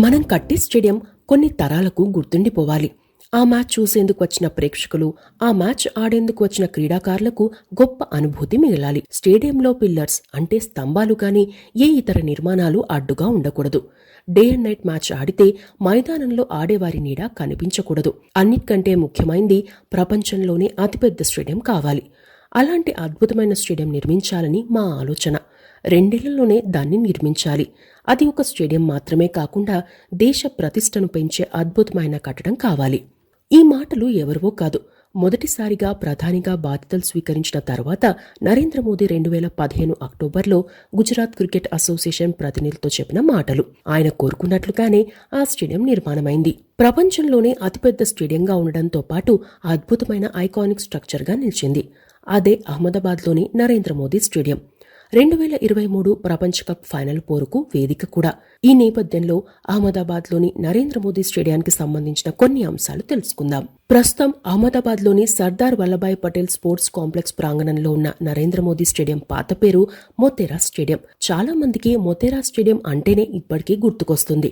మనం కట్టే స్టేడియం కొన్ని తరాలకు గుర్తుండిపోవాలి. ఆ మ్యాచ్ చూసేందుకు వచ్చిన ప్రేక్షకులు, ఆ మ్యాచ్ ఆడేందుకు వచ్చిన క్రీడాకారులకు గొప్ప అనుభూతి మిగలాలి. స్టేడియంలో పిల్లర్స్ అంటే స్తంభాలు గాని ఏ ఇతర నిర్మాణాలు అడ్డుగా ఉండకూడదు. డే అండ్ నైట్ మ్యాచ్ ఆడితే మైదానంలో ఆడేవారి నీడ కనిపించకూడదు. అన్నిటికంటే ముఖ్యమైంది ప్రపంచంలోనే అతిపెద్ద స్టేడియం కావాలి. అలాంటి అద్భుతమైన స్టేడియం నిర్మించాలని మా ఆలోచన. 2 ఏళ్లలోనే దాన్ని నిర్మించాలి. అది ఒక స్టేడియం మాత్రమే కాకుండా దేశ ప్రతిష్టను పెంచే అద్భుతమైన కట్టడం కావాలి. ఈ మాటలు ఎవరివో కాదు, మొదటిసారిగా ప్రధానిగా బాధ్యతలు స్వీకరించిన తర్వాత నరేంద్ర మోదీ 2015 అక్టోబర్లో గుజరాత్ క్రికెట్ అసోసియేషన్ ప్రతినిధులతో చెప్పిన మాటలు. ఆయన కోరుకున్నట్లుగానే ఆ స్టేడియం నిర్మాణమైంది. ప్రపంచంలోనే అతిపెద్ద స్టేడియంగా ఉండడంతో పాటు అద్భుతమైన ఐకానిక్ స్ట్రక్చర్గా నిలిచింది. అదే అహ్మదాబాద్లోని నరేంద్ర మోదీ స్టేడియం. 2023 ప్రపంచ కప్ ఫైనల్ పోరుకు వేదిక కూడా. ఈ నేపథ్యంలో అహ్మదాబాద్లోని నరేంద్ర మోదీ స్టేడియానికి సంబంధించిన కొన్ని అంశాలు తెలుసుకుందాం. ప్రస్తుతం అహ్మదాబాద్లోని సర్దార్ వల్లభాయ్ పటేల్ స్పోర్ట్స్ కాంప్లెక్స్ ప్రాంగణంలో ఉన్న నరేంద్ర మోదీ స్టేడియం పాత పేరు మొతేరా స్టేడియం. చాలా మందికి మొతేరా స్టేడియం అంటేనే ఇప్పటికీ గుర్తుకొస్తుంది.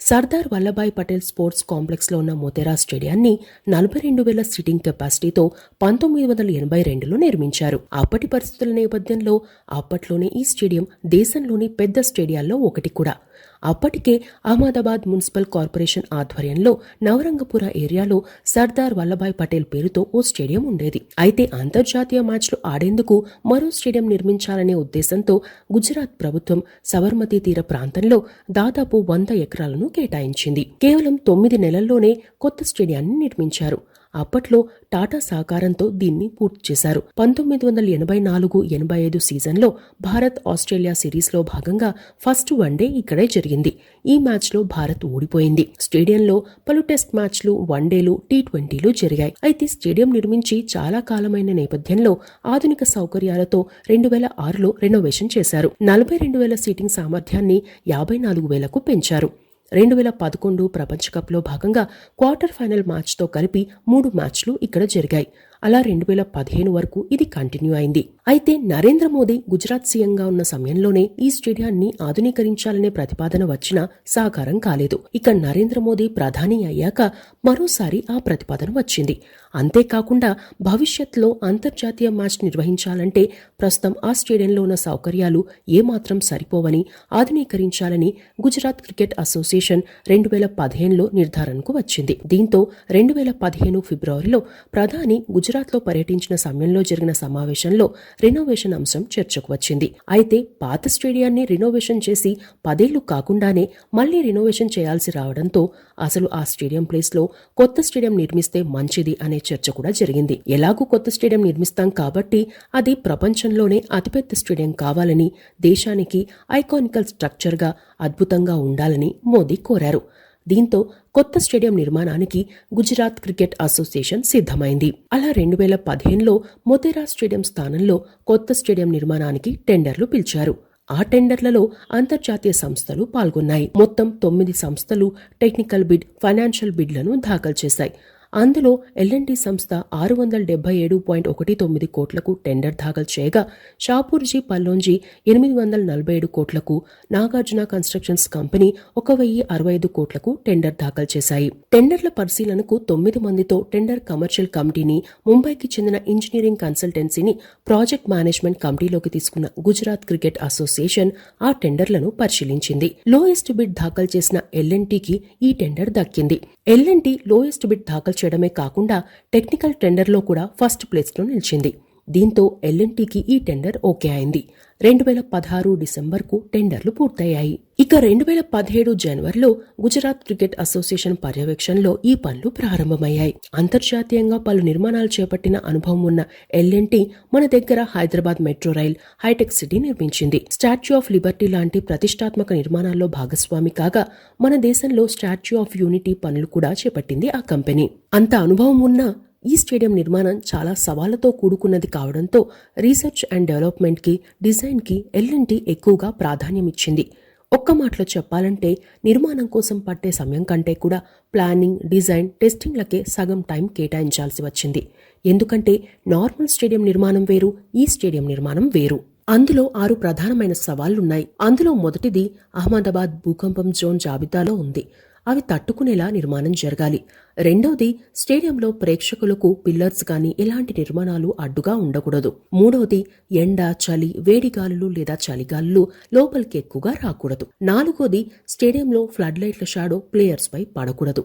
సర్దార్ వల్లభాయ్ పటేల్ స్పోర్ట్స్ కాంప్లెక్స్ లో ఉన్న మొతేరా స్టేడియాన్ని 42,000 సీటింగ్ కెపాసిటీతో 1982లో నిర్మించారు. అప్పటి పరిస్థితుల నేపథ్యంలో అప్పట్లోనే ఈ స్టేడియం దేశంలోని పెద్ద స్టేడియాల్లో ఒకటి కూడా. అప్పటికే అహ్మదాబాద్ మున్సిపల్ కార్పొరేషన్ ఆధ్వర్యంలో నవరంగపుర ఏరియాలో సర్దార్ వల్లభాయ్ పటేల్ పేరుతో ఓ స్టేడియం ఉండేది. అయితే అంతర్జాతీయ మ్యాచ్లు ఆడేందుకు మరో స్టేడియం నిర్మించాలనే ఉద్దేశంతో గుజరాత్ ప్రభుత్వం సబర్మతి తీర ప్రాంతంలో దాదాపు 100 ఎకరాలను కేటాయించింది. కేవలం 9 నెలల్లోనే కొత్త స్టేడియాన్ని నిర్మించారు. అప్పట్లో టాటా సహకారంతో దీన్ని పూర్తి చేశారు. 1984-85 సీజన్లో భారత్ ఆస్ట్రేలియా సిరీస్లో భాగంగా ఫస్ట్ వన్డే ఇక్కడే జరిగింది. ఈ మ్యాచ్లో భారత్ ఓడిపోయింది. స్టేడియంలో పలు టెస్ట్ మ్యాచ్లు, వన్డేలు, టీ20లు జరిగాయి. అయితే స్టేడియం నిర్మించి చాలా కాలమైన నేపథ్యంలో ఆధునిక సౌకర్యాలతో 2006లో రెనోవేషన్ చేశారు. 42,000 సీటింగ్ సామర్థ్యాన్ని 54,000కు పెంచారు. 2011 ప్రపంచ కప్లో భాగంగా క్వార్టర్ ఫైనల్ మ్యాచ్తో కలిపి 3 మ్యాచ్లు ఇక్కడ జరిగాయి. అలా 2015 వరకు ఇది కంటిన్యూ అయింది. అయితే నరేంద్ర మోదీ గుజరాత్ సీఎంగా ఉన్న సమయంలోనే ఈ స్టేడియాన్ని ఆధునీకరించాలనే ప్రతిపాదన వచ్చినా సాకారం కాలేదు. ఇక నరేంద్ర మోదీ ప్రధాని అయ్యాక మరోసారి ఆ ప్రతిపాదన వచ్చింది. అంతేకాకుండా భవిష్యత్తులో అంతర్జాతీయ మ్యాచ్ నిర్వహించాలంటే ప్రస్తుతం ఆ స్టేడియంలో ఉన్న సౌకర్యాలు ఏమాత్రం సరిపోవని ఆధునీకరించాలని గుజరాత్ క్రికెట్ అసోసియేషన్ 2015లో నిర్ధారణకు వచ్చింది. దీంతో 2015 ఫిబ్రవరిలో ప్రధాని గుజరాత్లో పర్యటించిన సమయంలో జరిగిన సమావేశంలో రెనోవేషన్ అంశం చర్చకు వచ్చింది. అయితే పాత స్టేడియాన్ని రెనోవేషన్ చేసి 10 ఏళ్లు కాకుండానే మళ్లీ రెనోవేషన్ చేయాల్సి రావడంతో అసలు ఆ స్టేడియం ప్లేస్ లో కొత్త స్టేడియం నిర్మిస్తే మంచిది అనే చర్చ కూడా జరిగింది. ఎలాగూ కొత్త స్టేడియం నిర్మిస్తాం కాబట్టి అది ప్రపంచంలోనే అతిపెద్ద స్టేడియం కావాలని, దేశానికి ఐకానికల్ స్ట్రక్చర్గా అద్భుతంగా ఉండాలని మోదీ కోరారు. దీంతో కొత్త స్టేడియం నిర్మాణానికి గుజరాత్ క్రికెట్ అసోసియేషన్ సిద్ధమైంది. అలా 2015లో మొతేరా స్టేడియం స్థానంలో కొత్త స్టేడియం నిర్మాణానికి టెండర్లు పిలిచారు. ఆ టెండర్లలో అంతర్జాతీయ సంస్థలు పాల్గొన్నాయి. మొత్తం 9 సంస్థలు టెక్నికల్ బిడ్, ఫైనాన్షియల్ బిడ్లను దాఖలు చేశాయి. అందులో ఎల్ఎన్టీ సంస్థ 677.19 కోట్లకు టెండర్ దాఖలు చేయగా, షాపూర్జీ పల్లోంజీ 847 కోట్లకు, నాగార్జున కన్స్ట్రక్షన్స్ కంపెనీ 1,065 కోట్లకు టెండర్ దాఖలు చేశాయి. టెండర్ల పరిశీలనకు 9 మందితో టెండర్ కమర్షియల్ కమిటీని, ముంబైకి చెందిన ఇంజనీరింగ్ కన్సల్టెన్సీని ప్రాజెక్ట్ మేనేజ్మెంట్ కమిటీలోకి తీసుకున్న గుజరాత్ క్రికెట్ అసోసియేషన్ ఆ టెండర్లను పరిశీలించింది. లోయెస్ట్ బిడ్ దాఖలు చేసిన ఎల్ఎన్టీకి ఈ టెండర్ దక్కింది. ఎల్ఎన్టీ లోయెస్ట్ బిడ్ దాఖలు చేయడమే కాకుండా టెక్నికల్ టెండర్లో కూడా ఫస్ట్ ప్లేస్లో నిలిచింది. దీంతో ఎల్ఎన్టీకి ఈ టెండర్ ఓకే అయింది. 2016 డిసెంబర్కు టెండర్లు పూర్తయ్యాయి. ఇక 2017 జనవరిలో గుజరాత్ క్రికెట్ అసోసియేషన్ పర్యవేక్షణలో ఈ పనులు ప్రారంభమయ్యాయి. అంతర్జాతీయంగా పలు నిర్మాణాలు చేపట్టిన అనుభవం ఉన్న ఎల్ఎన్టీ మన దగ్గర హైదరాబాద్ మెట్రో రైల్, హైటెక్ సిటీ నిర్మించింది. స్టాచ్యూ ఆఫ్ లిబర్టీ లాంటి ప్రతిష్టాత్మక నిర్మాణాల్లో భాగస్వామి కాగా మన దేశంలో స్టాచ్యూ ఆఫ్ యూనిటీ పనులు కూడా చేపట్టింది ఆ కంపెనీ. అంత అనుభవం ఉన్న ఈ స్టేడియం నిర్మాణం చాలా సవాళ్లతో కూడుకున్నది కావడంతో రీసెర్చ్ అండ్ డెవలప్మెంట్కి, డిజైన్కి ఎల్ఎన్టీ ఎక్కువగా ప్రాధాన్యమిచ్చింది. ఒక్క మాటలో చెప్పాలంటే నిర్మాణం కోసం పట్టే సమయం కంటే కూడా ప్లానింగ్, డిజైన్, టెస్టింగ్లకే సగం టైం కేటాయించాల్సి వచ్చింది. ఎందుకంటే నార్మల్ స్టేడియం నిర్మాణం వేరు, ఈ స్టేడియం నిర్మాణం వేరు. అందులో 6 ప్రధానమైన సవాళ్లున్నాయి. అందులో మొదటిది అహ్మదాబాద్ భూకంపం జోన్ జాబితాలో ఉంది. అవి తట్టుకునేలా నిర్మాణం జరగాలి. రెండవది స్టేడియంలో ప్రేక్షకులకు పిల్లర్స్ కానీ ఎలాంటి నిర్మాణాలు అడ్డుగా ఉండకూడదు. మూడవది ఎండ, చలి, వేడిగాలులు లేదా చలిగాలులు లోపలికి ఎక్కువగా రాకూడదు. నాలుగోది స్టేడియంలో ఫ్లడ్ లైట్ల షాడో ప్లేయర్స్ పై పడకూడదు.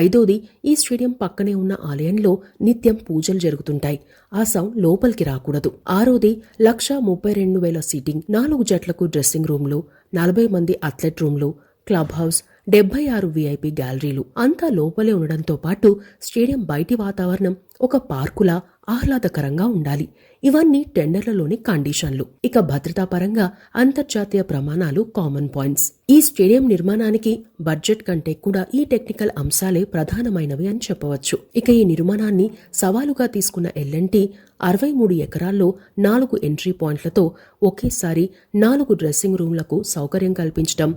ఐదోది ఈ స్టేడియం పక్కనే ఉన్న ఆలయంలో నిత్యం పూజలు జరుగుతుంటాయి. ఆ సౌండ్ లోపలికి రాకూడదు. ఆరోది 1,32,000 సీటింగ్, 4 జట్లకు డ్రెస్సింగ్ రూమ్లు, 40 మంది అథ్లెట్ రూమ్లు, క్లబ్ హౌస్, 76 విఐపి గ్యాలరీలు అంతా లోపలే ఉండడంతో పాటు స్టేడియం బయటి వాతావరణం ఒక పార్కులా ఆహ్లాదకరంగా ఉండాలి. ఇవన్నీ టెండర్లలోని కండిషన్లు. ఇక భద్రతా పరంగా అంతర్జాతీయ ప్రమాణాలు కామన్ పాయింట్స్. ఈ స్టేడియం నిర్మాణానికి బడ్జెట్ కంటే కూడా ఈ టెక్నికల్ అంశాలే ప్రధానమైనవి అని చెప్పవచ్చు. ఇక ఈ నిర్మాణాన్ని సవాలుగా తీసుకున్న ఎల్ఎన్టీ 63 ఎకరాల్లో 4 ఎంట్రీ పాయింట్లతో ఒకేసారి 4 డ్రెస్సింగ్ రూమ్లకు సౌకర్యం కల్పించడం,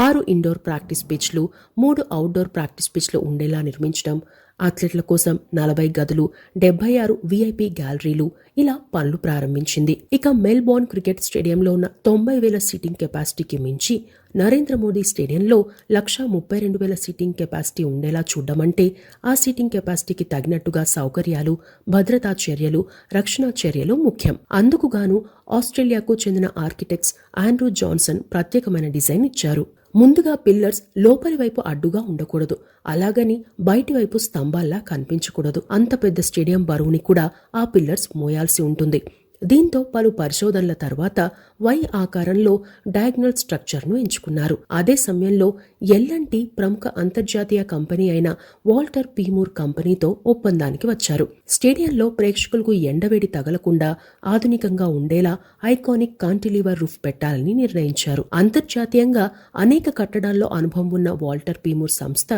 6 ఇండోర్ ప్రాక్టీస్ పిచ్లు, 3 అవుట్డోర్ ప్రాక్టీస్ పిచ్లు ఉండేలా నిర్మించడం, అథ్లెట్ల కోసం 40 గదులు, 76 విఐపి గ్యాలరీలు ఇలా పనులు ప్రారంభించింది. ఇక మెల్బోర్న్ క్రికెట్ స్టేడియంలో ఉన్న 90,000 సీటింగ్ కెపాసిటీకి మించి నరేంద్ర మోదీ స్టేడియంలో 1,32,000 సీటింగ్ కెపాసిటీ ఉండేలా చూడమంటే ఆ సీటింగ్ కెపాసిటీకి తగినట్టుగా సౌకర్యాలు, భద్రతా చర్యలు, రక్షణ చర్యలు ముఖ్యం. అందుకుగాను ఆస్ట్రేలియాకు చెందిన ఆర్కిటెక్ట్స్ ఆండ్రూ జాన్సన్ ప్రత్యేకమైన డిజైన్ ఇచ్చారు. ముందుగా పిల్లర్స్ లోపలి వైపు అడ్డుగా ఉండకూడదు. అలాగని బయటి వైపు స్తంభాల్లా కనిపించకూడదు. అంత పెద్ద స్టేడియం బరువుని కూడా ఆ పిల్లర్స్ మోయాల్సి ఉంటుంది. దీంతో పలు పరిశోధనల తర్వాత వై ఆకారంలో డయాగ్నల్ స్ట్రక్చర్ను ఎంచుకున్నారు. అదే సమయంలో ఎల్ఎన్టీ ప్రముఖ అంతర్జాతీయ కంపెనీ అయిన వాల్టర్ పి మూర్ కంపెనీతో ఒప్పందానికి వచ్చారు. స్టేడియంలో ప్రేక్షకులకు ఎండవేడి తగలకుండా ఆధునికంగా ఉండేలా ఐకానిక్ కాంటిలివర్ రూఫ్ పెట్టాలని నిర్ణయించారు. అంతర్జాతీయంగా అనేక కట్టడాల్లో అనుభవం ఉన్న వాల్టర్ పి మూర్ సంస్థ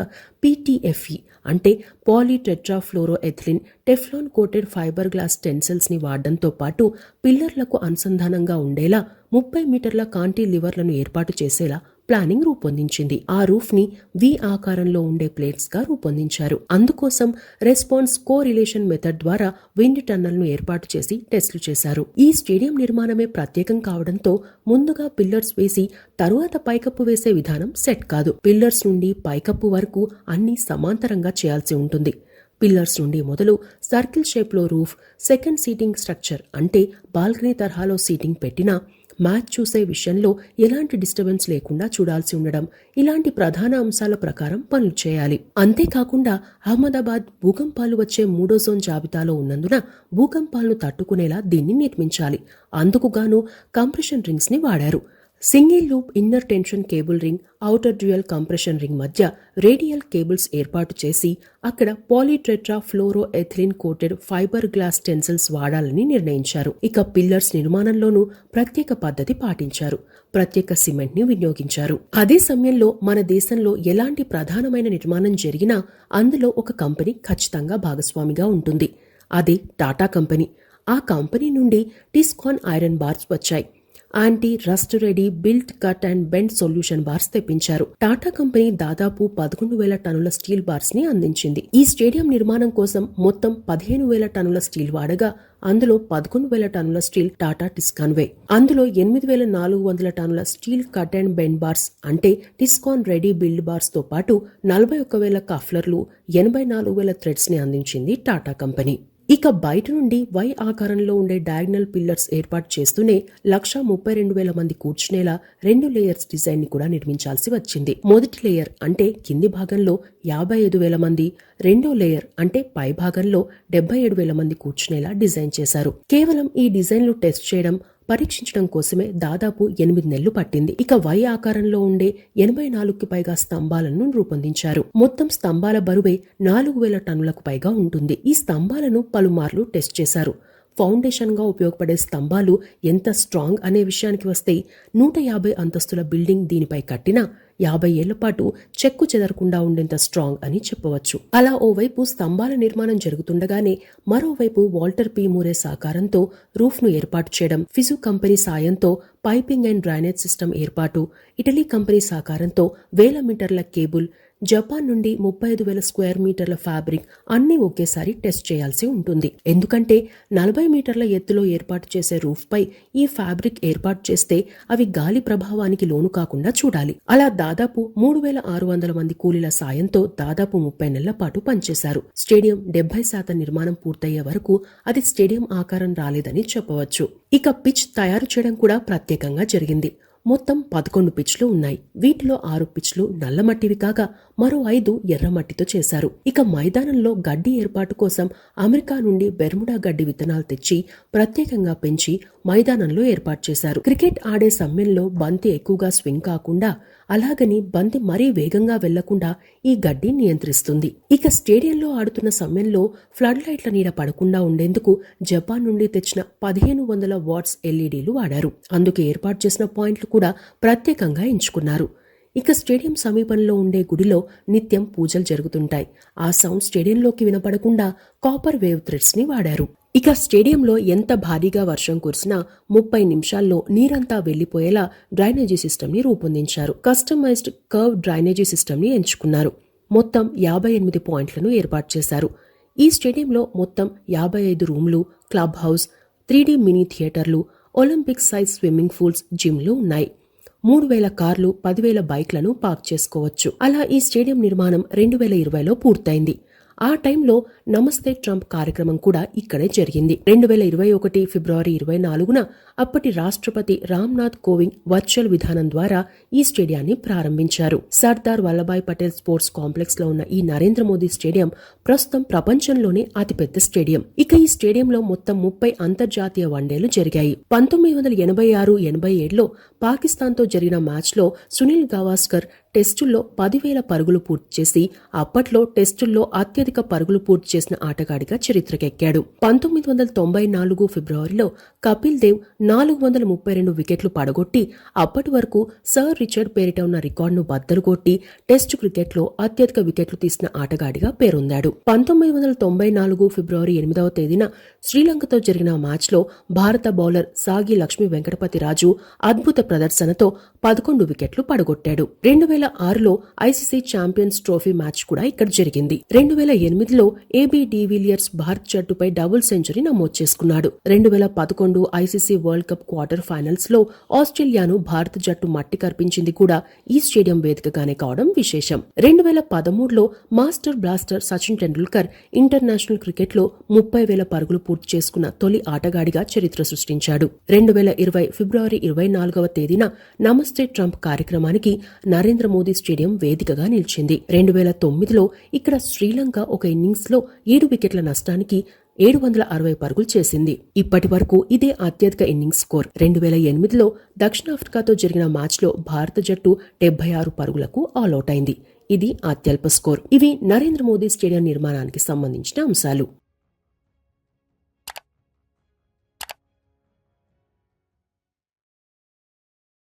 PTFE అంటే polytetrafluoro ethylene Teflon coated fibre glass tensiles ని వాడడంతో పాటు పిల్లర్లకు అనుసంధానంగా ఉండేలా 30 మీటర్ల కాంటిలివర్లను ఏర్పాటు చేసేలా ప్లానింగ్ రూపొందించింది. ఆ రూఫ్ ని వి ఆకారంలో ఉండే ప్లేట్స్ గా రూపొందించారు. అందుకోసం రెస్పాన్స్ కోరిలేషన్ మెథడ్ ద్వారా విండ్ టన్నల్ ను ఏర్పాటు చేసి టెస్టులు చేశారు. ఈ స్టేడియం నిర్మాణమే ప్రత్యేకం కావడంతో ముందుగా పిల్లర్స్ వేసి తరువాత పైకప్పు వేసే విధానం సెట్ కాదు. పిల్లర్స్ నుండి పైకప్పు వరకు అన్ని సమాంతరంగా చేయాల్సి ఉంటుంది. పిల్లర్స్ నుండి మొదలు సర్కిల్ షేప్లో రూఫ్, సెకండ్ సీటింగ్ స్ట్రక్చర్ అంటే బాల్కనీ తరహాలో సీటింగ్ పెట్టినా మ్యాచ్ చూసే విషయంలో ఎలాంటి డిస్టర్బెన్స్ లేకుండా చూడాల్సి ఉండడం, ఇలాంటి ప్రధాన అంశాల ప్రకారం పనులు చేయాలి. అంతేకాకుండా అహ్మదాబాద్ భూకంపాలు వచ్చే 3వ జోన్ జాబితాలో ఉన్నందున భూకంపాలను తట్టుకునేలా దీన్ని నిర్మించాలి. అందుకుగాను కంప్రెషన్ రింగ్స్ ని వాడారు. Single loop inner tension cable ring, outer dual compression ring మధ్య రేడియల్ కేబుల్స్ ఏర్పాటు చేసి అక్కడ పాలీటెట్రా ఫ్లోరో ఎథిలిన్ కోటెడ్ ఫైబర్ గ్లాస్ టెన్సిల్స్ వాడాలని నిర్ణయించారు. ఇక పిల్లర్స్ నిర్మాణంలోనూ ప్రత్యేక పద్ధతి పాటించారు. ప్రత్యేక సిమెంట్ ని వినియోగించారు. అదే సమయంలో మన దేశంలో ఎలాంటి ప్రధానమైన నిర్మాణం జరిగినా అందులో ఒక కంపెనీ ఖచ్చితంగా భాగస్వామిగా ఉంటుంది. అదే టాటా కంపెనీ. ఆ కంపెనీ నుండి టిస్కాన్ ఐరన్ బార్స్ వచ్చాయి. Anti rust ready built cut and bend solution bars తెప్పించారు. టాటా కంపెనీ దాదాపు 11,000 టన్నుల స్టీల్ బార్స్ ని అందించింది. ఈ స్టేడియం నిర్మాణం కోసం మొత్తం 15,000 టన్నుల స్టీల్ వాడగా అందులో 11,000 టన్నుల స్టీల్ టాటా టిస్కాన్వే. అందులో 8,400 టన్నుల steel cut and bend bars అంటే టిస్కాన్ రెడీ బిల్డ్ బార్స్ తో పాటు 41,000 కఫ్లర్లు, 84,000 థ్రెడ్స్ ని అందించింది టాటా కంపెనీ. ఇక బయట నుండి వై ఆకారంలో ఉండే డయాగ్నల్ పిల్లర్స్ ఏర్పాటు చేస్తూనే 1,32,000 మంది కూర్చునేలా 2 లేయర్స్ డిజైన్ ని కూడా నిర్మించాల్సి వచ్చింది. మొదటి లేయర్ అంటే కింది భాగంలో 55,000 మంది, రెండో లేయర్ అంటే పై భాగంలో 77,000 మంది కూర్చునేలా డిజైన్ చేశారు. కేవలం ఈ డిజైన్లు టెస్ట్ చేయడం, పరీక్షించడం కోసమే దాదాపు 8 నెలలు పట్టింది. ఇక వై ఆకారంలో ఉండే 84కి పైగా స్తంభాలను రూపొందించారు. మొత్తం స్తంభాల బరువే 4,000 టన్నులకు పైగా ఉంటుంది. ఈ స్తంభాలను పలుమార్లు టెస్ట్ చేశారు. ఫౌండేషన్ గా ఉపయోగపడే స్తంభాలు ఎంత స్ట్రాంగ్ అనే విషయానికి వస్తే 150 అంతస్తుల బిల్డింగ్ దీనిపై కట్టినా 50 ఏళ్ల పాటు చెక్కు చెదరకుండా ఉండేంత స్ట్రాంగ్ అని చెప్పవచ్చు. అలా ఓవైపు స్తంభాల నిర్మాణం జరుగుతుండగానే మరోవైపు వాల్టర్ పి మూరే సహకారంతో రూఫ్ ను ఏర్పాటు చేయడం, ఫిజు కంపెనీ సాయంతో పైపింగ్ అండ్ డ్రైనేజ్ సిస్టమ్ ఏర్పాటు, ఇటలీ కంపెనీ సహకారంతో వేల మీటర్ల కేబుల్, జపాన్ నుండి 35,000 స్క్వేర్ మీటర్ల ఫ్యాబ్రిక్ అన్ని ఒకేసారి టెస్ట్ చేయాల్సి ఉంటుంది. ఎందుకంటే 40 మీటర్ల ఎత్తులో ఏర్పాటు చేసే రూఫ్ పై ఈ ఫ్యాబ్రిక్ ఏర్పాటు చేస్తే అవి గాలి ప్రభావానికి లోను కాకుండా చూడాలి. అలా దాదాపు 3,600 మంది కూలీల సాయంతో దాదాపు 30 నెలల పాటు పనిచేశారు. స్టేడియం 70% నిర్మాణం పూర్తయ్యే వరకు అది స్టేడియం ఆకారం రాలేదని చెప్పవచ్చు. ఇక పిచ్ తయారు చేయడం కూడా ప్రత్యేకంగా జరిగింది. మొత్తం 11 పిచ్లు ఉన్నాయి. వీటిలో 6 పిచ్లు నల్లమట్టివి కాగా మరో 5 ఎర్రమట్టితో చేశారు. ఇక మైదానంలో గడ్డి ఏర్పాటు కోసం అమెరికా నుండి బెర్ముడా గడ్డి విత్తనాలు తెచ్చి ప్రత్యేకంగా పెంచి మైదానంలో ఏర్పాటు చేశారు. క్రికెట్ ఆడే సమయంలో బంతి ఎక్కువగా స్వింగ్ కాకుండా, అలాగని బంతి మరీ వేగంగా వెళ్లకుండా ఈ గడ్డి నియంత్రిస్తుంది. ఇక స్టేడియంలో ఆడుతున్న సమయంలో ఫ్లడ్ లైట్ల నీడ పడకుండా ఉండేందుకు జపాన్ నుండి తెచ్చిన 1500 వాట్స్ ఎల్ఈడీలు వాడారు. అందుకు ఏర్పాటు చేసిన పాయింట్లు కూడా ప్రత్యేకంగా ఎంచుకున్నారు. ఇక స్టేడియం సమీపంలో ఉండే గుడిలో నిత్యం పూజలు జరుగుతుంటాయి. ఆ సౌండ్ స్టేడియంలోకి వినపడకుండా కాపర్ వేవ్ థ్రెడ్స్ ని వాడారు. ఇక స్టేడియంలో ఎంత భారీగా వర్షం కురిసినా 30 నిమిషాల్లో నీరంతా వెళ్లిపోయేలా డ్రైనేజీ సిస్టమ్ ని రూపొందించారు. కస్టమైజ్డ్ కర్వ్ డ్రైనేజీ సిస్టమ్ ని ఎంచుకున్నారు. మొత్తం 58 పాయింట్లను ఏర్పాటు చేశారు. ఈ స్టేడియంలో మొత్తం 55 రూమ్లు, క్లబ్ హౌస్, 3D మినీ థియేటర్లు, ఒలింపిక్ సైజ్ స్విమ్మింగ్ పూల్స్, జిమ్లు ఉన్నాయి. 3,000 కార్లు, 10,000 బైక్లను పార్క్ చేసుకోవచ్చు. అలా ఈ స్టేడియం నిర్మాణం 2020లో పూర్తయింది. ఆ టైంలో నమస్తే ట్రంప్ కార్యక్రమం కూడా ఇక్కడే జరిగింది. 2021 ఫిబ్రవరి 24న అప్పటి రాష్ట్రపతి రామ్నాథ్ కోవింద్ వర్చువల్ విధానం ద్వారా ఈ స్టేడియాన్ని ప్రారంభించారు. సర్దార్ వల్లభాయ్ పటేల్ స్పోర్ట్స్ కాంప్లెక్స్ లో ఉన్న ఈ నరేంద్ర మోదీ స్టేడియం ప్రస్తుతం ప్రపంచంలోనే అతిపెద్ద స్టేడియం. ఇక ఈ స్టేడియంలో మొత్తం 30 అంతర్జాతీయ వన్డేలు జరిగాయి. 1986-87లో పాకిస్తాన్తో జరిగిన మ్యాచ్లో సునీల్ గవాస్కర్ టెస్టుల్లో 10,000 పరుగులు పూర్తి చేసి అప్పట్లో టెస్టుల్లో అత్యధిక పరుగులు పూర్తి చేసిన ఆటగాడిగా చరిత్రకెక్కాడు. 1994 ఫిబ్రవరిలో కపిల్ దేవ్ 432 వికెట్లు పడగొట్టి అప్పటి వరకు సర్ రిచర్డ్ పేరిట ఉన్న రికార్డును బద్దలు కొట్టి టెస్టు క్రికెట్లో అత్యధిక వికెట్లు తీసిన ఆటగాడిగా పేరొందాడు. 1994 ఫిబ్రవరి 8వ తేదీన శ్రీలంకతో జరిగిన మ్యాచ్లో భారత బౌలర్ సాగి లక్ష్మీ వెంకటపతిరాజు అద్భుత ప్రదర్శనతో 11 వికెట్లు పడగొట్టాడు. 2006లో ఐసీసీ ఛాంపియన్స్ ట్రోఫీ మ్యాచ్ కూడా ఇక్కడ జరిగింది. 2008లో ఏబీ డివిలియర్స్ భారత్ జట్టుపై డబుల్ సెంచరీ నమోదు చేసుకున్నాడు. 2011 ICC World Cup quarter finals లో ఆస్ట్రేలియాను భారత జట్టు మట్టి కర్పించింది కూడా ఈ స్టేడియం వేదికగానే కావడం విశేషం. 2013లో master blaster Sachin Tendulkar international cricket లో 30,000 పరుగులు పూర్తి చేసుకున్న తొలి ఆటగాడిగా చరిత్ర సృష్టించాడు. 2020 ఫిబ్రవరి 24వ తేదీన నమస్తే ట్రంప్ కార్యక్రమానికి నరేంద్ర మోదీ స్టేడియం వేదికగా నిలిచింది. 2009లో ఇక్కడ శ్రీలంక ఒక ఇన్నింగ్స్ లో 7 వికెట్ల నష్టానికి 760 పరుగులు చేసింది. ఇప్పటి వరకు ఇదే అత్యధిక ఇన్నింగ్స్ స్కోర్. 2008లో దక్షిణాఫ్రికాతో జరిగిన మ్యాచ్లో భారత జట్టు 76 పరుగులకు ఆల్అౌట్ అయింది. ఇది అత్యల్ప స్కోర్. ఇవి నరేంద్ర మోదీ స్టేడియం నిర్మాణానికి సంబంధించిన అంశాలు.